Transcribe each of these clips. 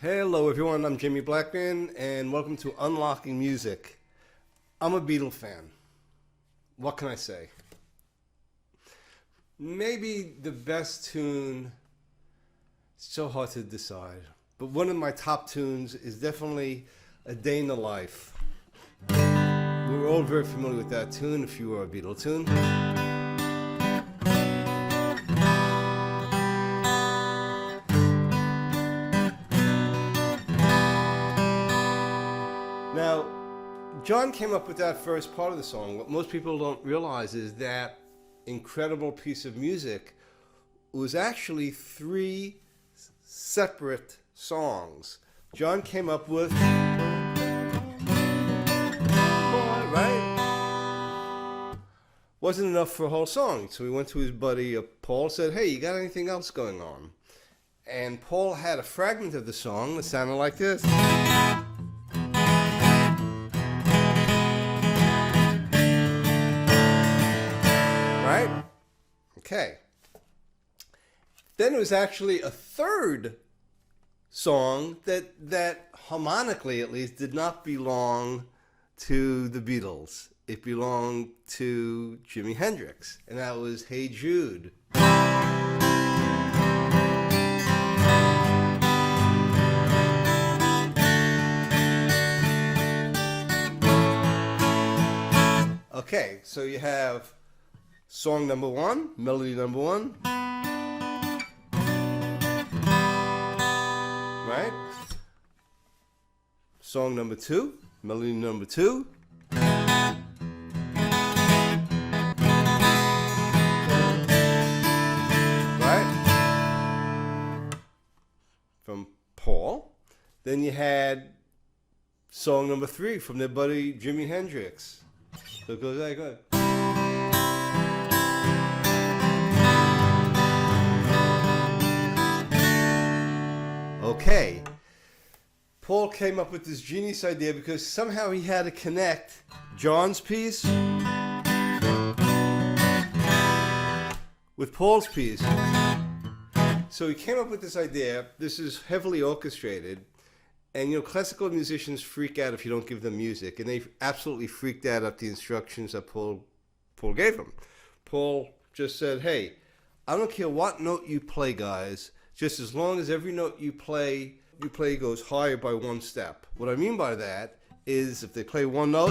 Hello everyone, I'm Jaimie Blackman and welcome to Unlocking Music. I'm a Beatles fan. What can I say? Maybe the best tune, it's so hard to decide, but one of my top tunes is definitely A Day in the Life. We're all very familiar with that tune if you were a Beatles tune. Now, John came up with that first part of the song. What most people don't realize is that incredible piece of music was actually 3 separate songs. John came up with, right? Wasn't enough for a whole song. So he went to his buddy Paul and said, hey, you got anything else going on? And Paul had a fragment of the song that sounded like this. Right? Okay. Then it was actually a third song that harmonically at least did not belong to the Beatles. It belonged to Jimi Hendrix, and that was Hey Jude. Okay, so you have song number 1, melody number 1, right? Song number 2, melody number 2, right? From Paul. Then you had song number 3 from their buddy Jimi Hendrix. So it goes like that. Okay, Paul came up with this genius idea because somehow he had to connect John's piece with Paul's piece. So he came up with this idea. This is heavily orchestrated, and classical musicians freak out if you don't give them music, and they absolutely freaked out at the instructions that Paul gave them. Paul just said, hey, I don't care what note you play, guys, just as long as every note you play goes higher by 1 step. What I mean by that is if they play 1 note,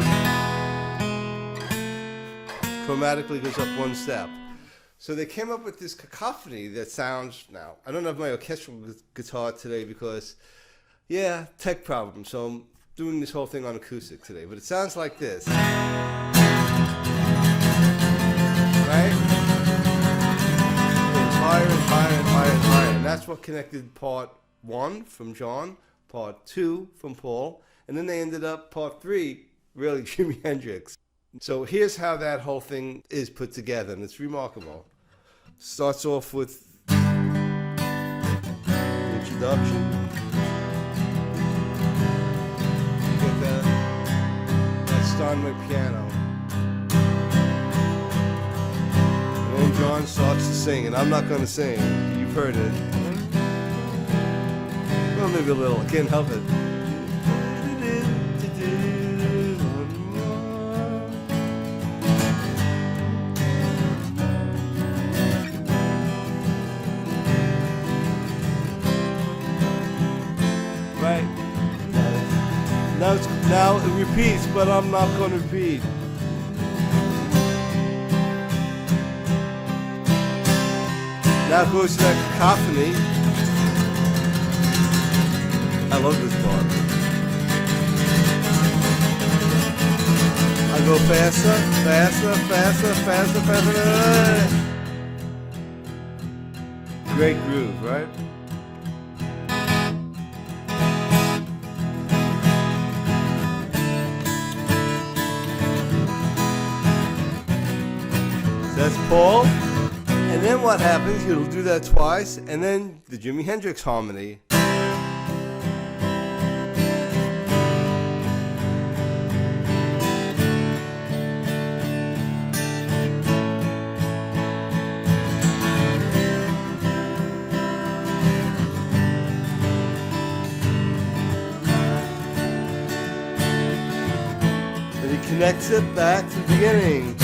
chromatically goes up 1 step. So they came up with this cacophony that sounds, now, I don't have my orchestral guitar today because, yeah, tech problem, so I'm doing this whole thing on acoustic today, but it sounds like this. Right? Higher and higher and higher and higher. And that's what connected part 1 from John, part 2 from Paul, and then they ended up part 3, really Jimi Hendrix. So here's how that whole thing is put together, and it's remarkable. Starts off with introduction. You get that Steinway piano. And John starts to sing, and I'm not going to sing. You've heard it. Well, maybe a little. I can't help it. Right. Now it repeats, but I'm not going to repeat. Now it goes to that cacophony. I love this part. I go faster, faster, faster, faster, faster. Great groove, right? That's Paul. And then what happens, he'll do that twice, and then the Jimi Hendrix harmony. Reconnects it back to the beginning.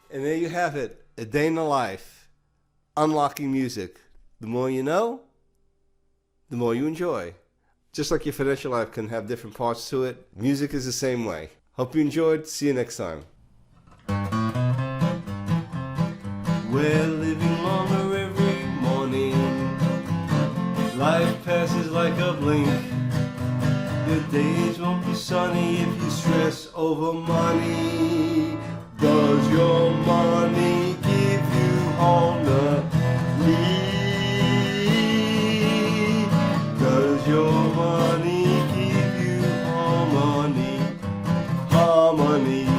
And there you have it, a day in the life, unlocking music. The more you know, the more you enjoy. Just like your financial life can have different parts to it, music is the same way. Hope you enjoyed. See you next time. We're living longer every morning. Life passes like a blink. Your days won't be sunny if you stress over money. Does your money give you harmony? Does your money give you harmony? Harmony.